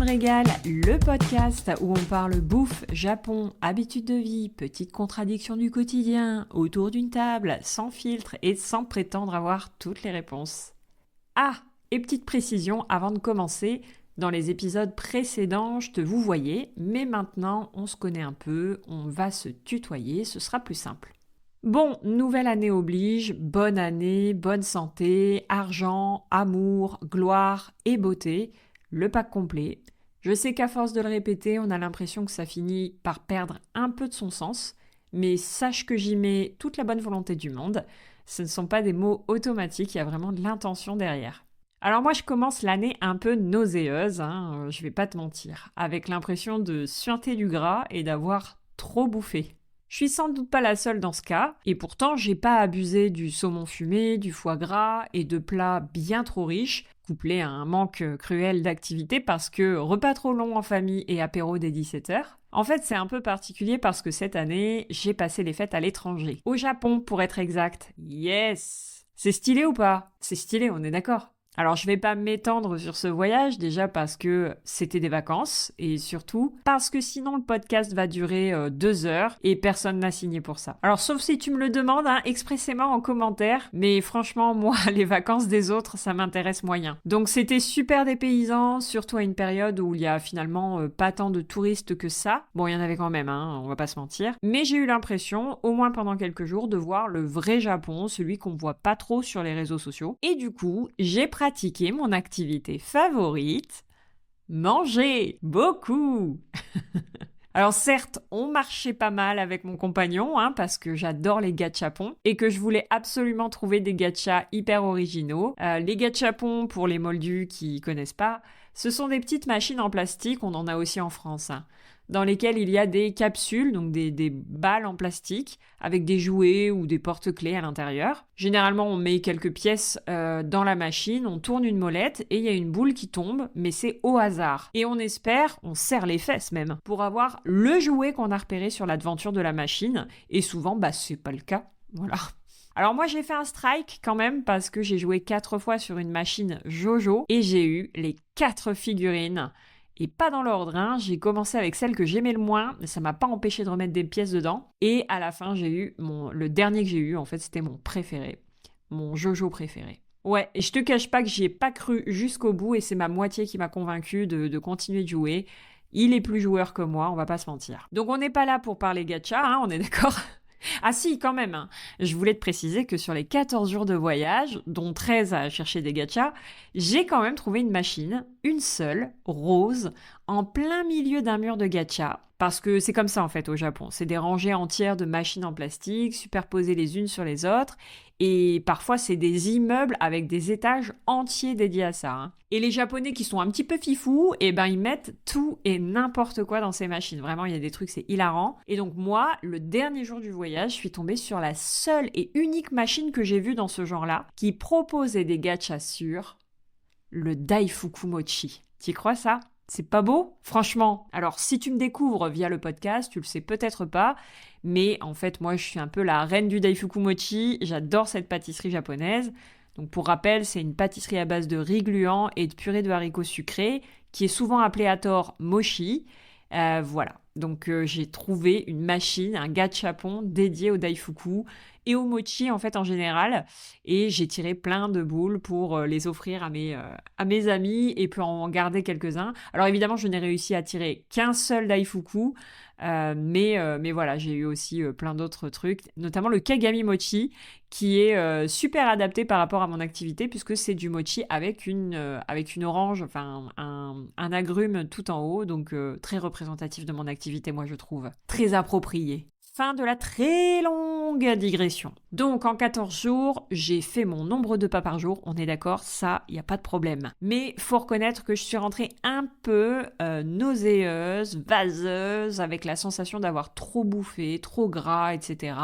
Régale, le podcast où on parle bouffe, Japon, habitudes de vie, petites contradictions du quotidien, autour d'une table, sans filtre et sans prétendre avoir toutes les réponses. Ah, et petite précision avant de commencer, dans les épisodes précédents, je te vous voyais, mais maintenant on se connaît un peu, on va se tutoyer, ce sera plus simple. Bon, nouvelle année oblige, bonne année, bonne santé, argent, amour, gloire et beauté, le pack complet. Je sais qu'à force de le répéter, on a l'impression que ça finit par perdre un peu de son sens, mais sache que j'y mets toute la bonne volonté du monde. Ce ne sont pas des mots automatiques, il y a vraiment de l'intention derrière. Alors moi, je commence l'année un peu nauséeuse, je vais pas te mentir, avec l'impression de suinter du gras et d'avoir trop bouffé. Je suis sans doute pas la seule dans ce cas, et pourtant j'ai pas abusé du saumon fumé, du foie gras et de plats bien trop riches, couplés à un manque cruel d'activité parce que repas trop long en famille et apéro dès 17h. En fait, c'est un peu particulier parce que cette année, j'ai passé les fêtes à l'étranger. Au Japon, pour être exact. Yes! C'est stylé ou pas? C'est stylé, on est d'accord. Alors, je vais pas m'étendre sur ce voyage, déjà parce que c'était des vacances, et surtout parce que sinon le podcast va durer 2 heures, et personne n'a signé pour ça. Alors, sauf si tu me le demandes expressément en commentaire, mais franchement, moi, les vacances des autres, ça m'intéresse moyen. Donc, c'était super dépaysant, surtout à une période où il y a finalement pas tant de touristes que ça. Bon, il y en avait quand même, on va pas se mentir. Mais j'ai eu l'impression, au moins pendant quelques jours, de voir le vrai Japon, celui qu'on voit pas trop sur les réseaux sociaux. Et du coup, j'ai pratiqué mon activité favorite, manger beaucoup. Alors certes, on marchait pas mal avec mon compagnon, parce que j'adore les gachapons et que je voulais absolument trouver des gachas hyper originaux. Les gachapons, pour les moldus qui connaissent pas, ce sont des petites machines en plastique, on en a aussi en France, dans lesquelles il y a des capsules, donc des balles en plastique, avec des jouets ou des porte-clés à l'intérieur. Généralement, on met quelques pièces dans la machine, on tourne une molette et il y a une boule qui tombe, mais c'est au hasard. Et on espère, on serre les fesses même, pour avoir le jouet qu'on a repéré sur la devanture de la machine. Et souvent, c'est pas le cas. Voilà. Alors moi, j'ai fait un strike quand même parce que j'ai joué 4 fois sur une machine Jojo et j'ai eu les 4 figurines. Et pas dans l'ordre, j'ai commencé avec celle que j'aimais le moins, mais ça m'a pas empêché de remettre des pièces dedans. Et à la fin, j'ai eu le dernier que j'ai eu, en fait, c'était mon préféré, mon Jojo préféré. Ouais, et je te cache pas que j'y ai pas cru jusqu'au bout et c'est ma moitié qui m'a convaincue de continuer de jouer. Il est plus joueur que moi, on va pas se mentir. Donc on n'est pas là pour parler gacha, on est d'accord ? Ah si, quand même, Je voulais te préciser que sur les 14 jours de voyage, dont 13 à chercher des gachas, j'ai quand même trouvé une machine, une seule, rose, en plein milieu d'un mur de gachas. Parce que c'est comme ça en fait au Japon, c'est des rangées entières de machines en plastique, superposées les unes sur les autres, et parfois c'est des immeubles avec des étages entiers dédiés à ça. Et les Japonais qui sont un petit peu fifous, ils mettent tout et n'importe quoi dans ces machines. Vraiment, il y a des trucs, c'est hilarant. Et donc moi, le dernier jour du voyage, je suis tombée sur la seule et unique machine que j'ai vue dans ce genre-là, qui proposait des gachas sur le Daifuku Mochi. T'y crois ça ? C'est pas beau ? Franchement. Alors, si tu me découvres via le podcast, tu le sais peut-être pas, mais en fait, moi, je suis un peu la reine du Daifuku Mochi. J'adore cette pâtisserie japonaise. Donc, pour rappel, c'est une pâtisserie à base de riz gluant et de purée de haricots sucrés, qui est souvent appelée à tort mochi. Voilà. Donc, j'ai trouvé une machine, un gachapon dédié au Daifuku et au mochi, en fait, en général. Et j'ai tiré plein de boules pour les offrir à mes amis et pour en garder quelques-uns. Alors, évidemment, je n'ai réussi à tirer qu'un seul Daifuku. Mais voilà, j'ai eu aussi plein d'autres trucs, notamment le Kagami Mochi, qui est super adapté par rapport à mon activité, puisque c'est du mochi avec une orange, enfin un agrume tout en haut, donc très représentatif de mon activité, moi je trouve. Très approprié. Fin de la très longue digression. Donc, en 14 jours, j'ai fait mon nombre de pas par jour. On est d'accord, ça, il n'y a pas de problème. Mais faut reconnaître que je suis rentrée un peu nauséeuse, vaseuse, avec la sensation d'avoir trop bouffé, trop gras, etc.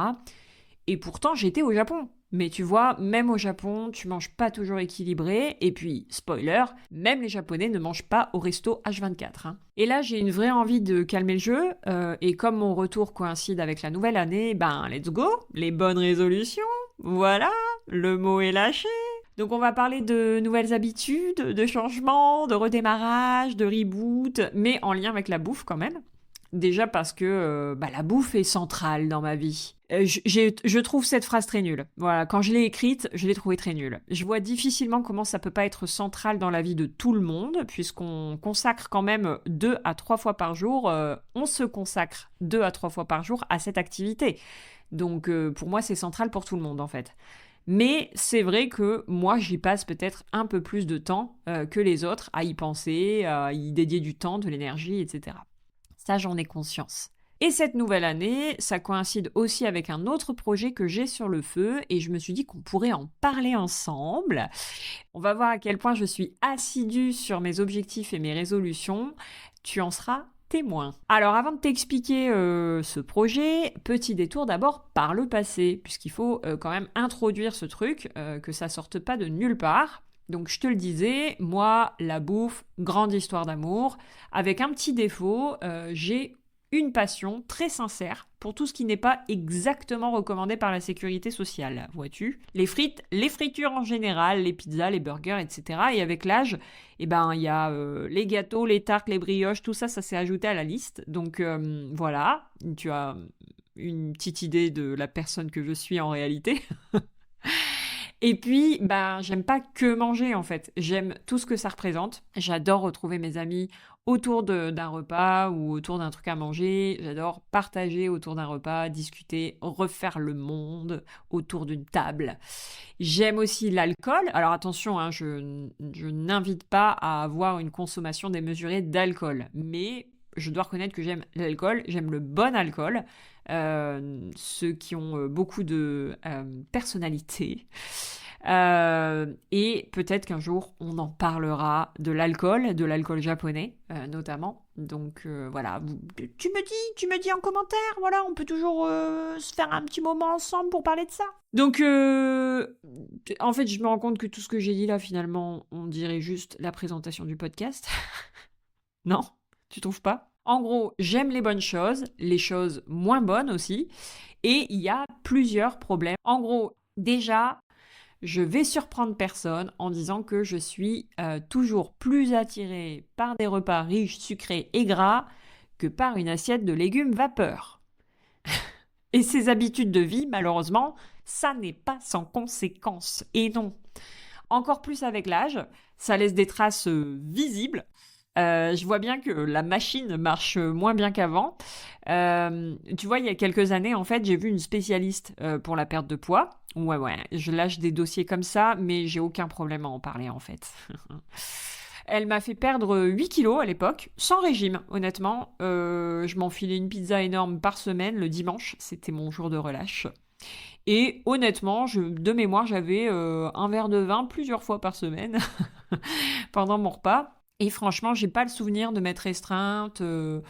Et pourtant, j'étais au Japon. Mais tu vois, même au Japon, tu manges pas toujours équilibré. Et puis, spoiler, même les Japonais ne mangent pas au resto H24. Et là, j'ai une vraie envie de calmer le jeu. Et comme mon retour coïncide avec la nouvelle année, let's go, les bonnes résolutions. Voilà, le mot est lâché. Donc on va parler de nouvelles habitudes, de changements, de redémarrage, de reboot, mais en lien avec la bouffe quand même. Déjà parce que la bouffe est centrale dans ma vie. Je trouve cette phrase très nulle. Voilà, quand je l'ai écrite, je l'ai trouvée très nulle. Je vois difficilement comment ça peut pas être central dans la vie de tout le monde, puisqu'on consacre quand même 2 à 3 fois par jour, on se consacre 2 à 3 fois par jour à cette activité. Donc pour moi, c'est central pour tout le monde en fait. Mais c'est vrai que moi, j'y passe peut-être un peu plus de temps que les autres à y penser, à y dédier du temps, de l'énergie, etc. Ça, j'en ai conscience. Et cette nouvelle année, ça coïncide aussi avec un autre projet que j'ai sur le feu et je me suis dit qu'on pourrait en parler ensemble. On va voir à quel point je suis assidue sur mes objectifs et mes résolutions. Tu en seras témoin. Alors avant de t'expliquer ce projet, petit détour d'abord par le passé, puisqu'il faut quand même introduire ce truc, que ça sorte pas de nulle part. Donc je te le disais, moi, la bouffe, grande histoire d'amour, avec un petit défaut, j'ai une passion très sincère pour tout ce qui n'est pas exactement recommandé par la sécurité sociale, vois-tu. Les frites, les fritures en général, les pizzas, les burgers, etc. Et avec l'âge, il y a les gâteaux, les tartes, les brioches, tout ça, ça s'est ajouté à la liste. Donc voilà, tu as une petite idée de la personne que je suis en réalité. Et puis, j'aime pas que manger en fait. J'aime tout ce que ça représente. J'adore retrouver mes amis autour d'un repas ou autour d'un truc à manger. J'adore partager autour d'un repas, discuter, refaire le monde autour d'une table. J'aime aussi l'alcool. Alors attention, hein, je n'invite pas à avoir une consommation démesurée d'alcool. Mais je dois reconnaître que j'aime l'alcool, j'aime le bon alcool. Ceux qui ont beaucoup de personnalité. Et peut-être qu'un jour, on en parlera de l'alcool japonais notamment. Donc voilà, tu me dis en commentaire, voilà, on peut toujours se faire un petit moment ensemble pour parler de ça. Donc en fait, je me rends compte que tout ce que j'ai dit là, finalement, on dirait juste la présentation du podcast. Non, tu trouves pas? En gros, j'aime les bonnes choses, les choses moins bonnes aussi, et il y a plusieurs problèmes. En gros, déjà, je vais surprendre personne en disant que je suis toujours plus attirée par des repas riches, sucrés et gras que par une assiette de légumes vapeur. Et ces habitudes de vie, malheureusement, ça n'est pas sans conséquences. Et non. Encore plus avec l'âge, ça laisse des traces visibles. Je vois bien que la machine marche moins bien qu'avant. Tu vois, il y a quelques années, en fait, j'ai vu une spécialiste pour la perte de poids. Ouais, je lâche des dossiers comme ça, mais j'ai aucun problème à en parler, en fait. Elle m'a fait perdre 8 kilos à l'époque, sans régime, honnêtement. Je m'enfilais une pizza énorme par semaine, le dimanche, c'était mon jour de relâche. Et honnêtement, de mémoire, j'avais un verre de vin plusieurs fois par semaine pendant mon repas. Et franchement, j'ai pas le souvenir de m'être restreinte. Je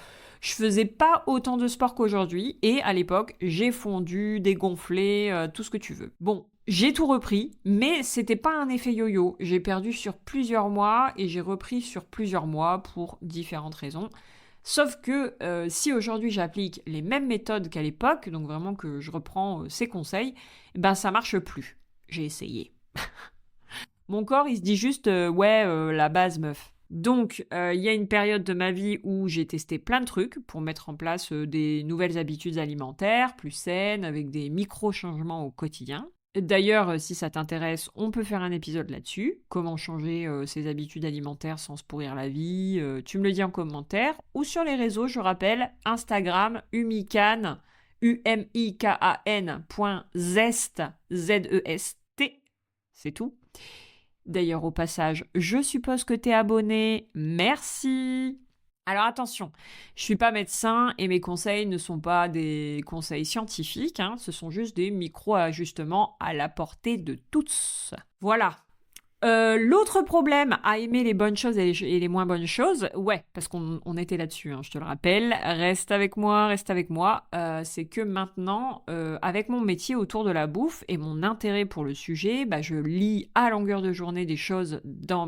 faisais pas autant de sport qu'aujourd'hui. Et à l'époque, j'ai fondu, dégonflé, tout ce que tu veux. Bon, j'ai tout repris, mais c'était pas un effet yo-yo. J'ai perdu sur plusieurs mois et j'ai repris sur plusieurs mois pour différentes raisons. Sauf que si aujourd'hui j'applique les mêmes méthodes qu'à l'époque, donc vraiment que je reprends ses conseils, ça marche plus. J'ai essayé. Mon corps, il se dit juste la base meuf. Donc, il y a une période de ma vie où j'ai testé plein de trucs pour mettre en place des nouvelles habitudes alimentaires, plus saines, avec des micro-changements au quotidien. D'ailleurs, si ça t'intéresse, on peut faire un épisode là-dessus. Comment changer ses habitudes alimentaires sans se pourrir la vie. Tu me le dis en commentaire. Ou sur les réseaux, je rappelle, Instagram, umikan, umikan.zest, Z-E-S-T. C'est tout. D'ailleurs, au passage, je suppose que t'es abonné. Merci. Alors attention, je suis pas médecin et mes conseils ne sont pas des conseils scientifiques, ce sont juste des micro-ajustements à la portée de tous. Voilà. L'autre problème à aimer les bonnes choses et les moins bonnes choses, ouais, parce qu'on était là-dessus, hein, je te le rappelle, reste avec moi, c'est que maintenant, avec mon métier autour de la bouffe et mon intérêt pour le sujet, bah, je lis à longueur de journée des choses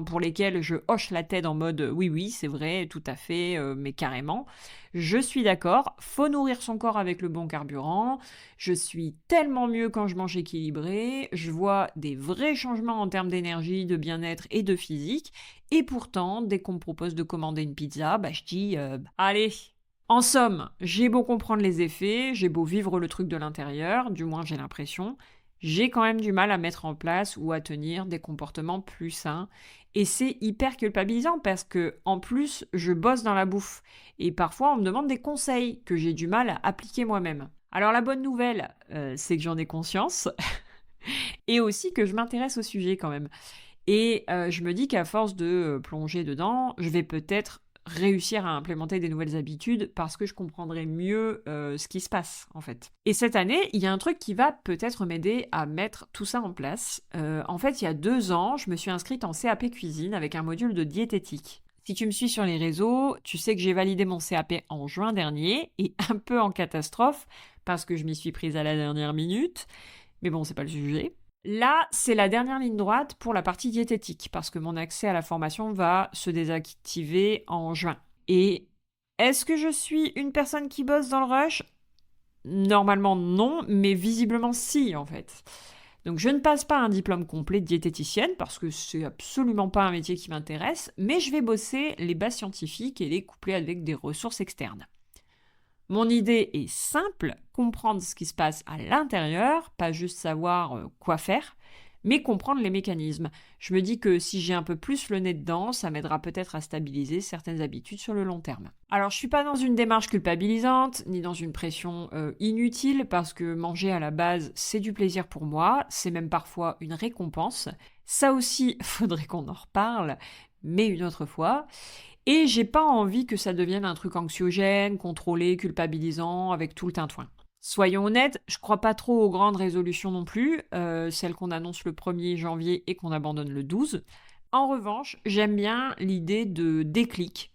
pour lesquelles je hoche la tête en mode oui, oui, c'est vrai, tout à fait, mais carrément. Je suis d'accord, faut nourrir son corps avec le bon carburant, je suis tellement mieux quand je mange équilibré, je vois des vrais changements en termes d'énergie, de bien-être et de physique, et pourtant, dès qu'on me propose de commander une pizza, bah je dis allez. En somme, j'ai beau comprendre les effets, j'ai beau vivre le truc de l'intérieur, du moins j'ai l'impression, j'ai quand même du mal à mettre en place ou à tenir des comportements plus sains. Et c'est hyper culpabilisant parce que, en plus, je bosse dans la bouffe. Et parfois, on me demande des conseils que j'ai du mal à appliquer moi-même. Alors la bonne nouvelle, c'est que j'en ai conscience et aussi que je m'intéresse au sujet quand même. Et je me dis qu'à force de plonger dedans, je vais peut-être réussir à implémenter des nouvelles habitudes parce que je comprendrai mieux ce qui se passe en fait. Et cette année, il y a un truc qui va peut-être m'aider à mettre tout ça en place. En fait, il y a 2 ans, je me suis inscrite en CAP cuisine avec un module de diététique. Si tu me suis sur les réseaux, tu sais que j'ai validé mon CAP en juin dernier et un peu en catastrophe parce que je m'y suis prise à la dernière minute. Mais bon, c'est pas le sujet. Là, c'est la dernière ligne droite pour la partie diététique, parce que mon accès à la formation va se désactiver en juin. Et est-ce que je suis une personne qui bosse dans le rush? Normalement non, mais visiblement si en fait. Donc je ne passe pas un diplôme complet de diététicienne, parce que c'est absolument pas un métier qui m'intéresse, mais je vais bosser les bases scientifiques et les coupler avec des ressources externes. Mon idée est simple, comprendre ce qui se passe à l'intérieur, pas juste savoir quoi faire, mais comprendre les mécanismes. Je me dis que si j'ai un peu plus le nez dedans, ça m'aidera peut-être à stabiliser certaines habitudes sur le long terme. Alors je suis pas dans une démarche culpabilisante, ni dans une pression inutile, parce que manger à la base, c'est du plaisir pour moi, c'est même parfois une récompense. Ça aussi, faudrait qu'on en reparle, mais une autre fois. Et j'ai pas envie que ça devienne un truc anxiogène, contrôlé, culpabilisant, avec tout le tintouin. Soyons honnêtes, je crois pas trop aux grandes résolutions non plus, celles qu'on annonce le 1er janvier et qu'on abandonne le 12. En revanche, j'aime bien l'idée de déclic.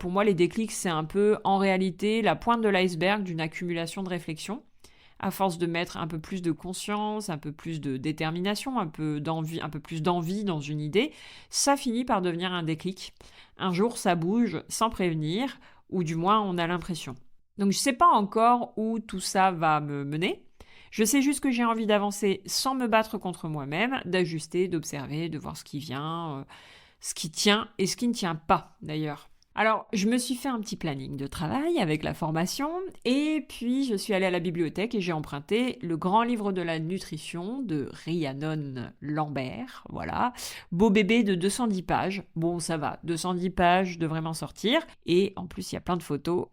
Pour moi, les déclics, c'est un peu, en réalité, la pointe de l'iceberg d'une accumulation de réflexions. À force de mettre un peu plus de conscience, un peu plus de détermination, un peu plus d'envie dans une idée, ça finit par devenir un déclic. Un jour, ça bouge sans prévenir, ou du moins on a l'impression. Donc je ne sais pas encore où tout ça va me mener. Je sais juste que j'ai envie d'avancer sans me battre contre moi-même, d'ajuster, d'observer, de voir ce qui vient, ce qui tient et ce qui ne tient pas d'ailleurs. Alors, je me suis fait un petit planning de travail avec la formation et puis je suis allée à la bibliothèque et j'ai emprunté le grand livre de la nutrition de Rhiannon Lambert, voilà. Beau bébé de 210 pages. Bon, ça va, 210 pages, je devrais m'en sortir. Et en plus, il y a plein de photos.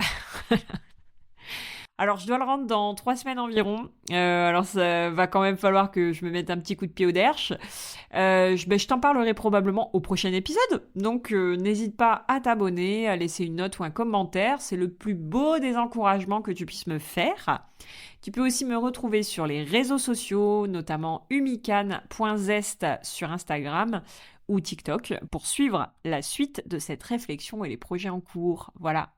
Alors, je dois le rendre dans 3 semaines environ. Alors, ça va quand même falloir que je me mette un petit coup de pied au derche. Je t'en parlerai probablement au prochain épisode. Donc, n'hésite pas à t'abonner, à laisser une note ou un commentaire. C'est le plus beau des encouragements que tu puisses me faire. Tu peux aussi me retrouver sur les réseaux sociaux, notamment humican.zest sur Instagram ou TikTok, pour suivre la suite de cette réflexion et les projets en cours. Voilà.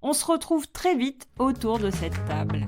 On se retrouve très vite autour de cette table.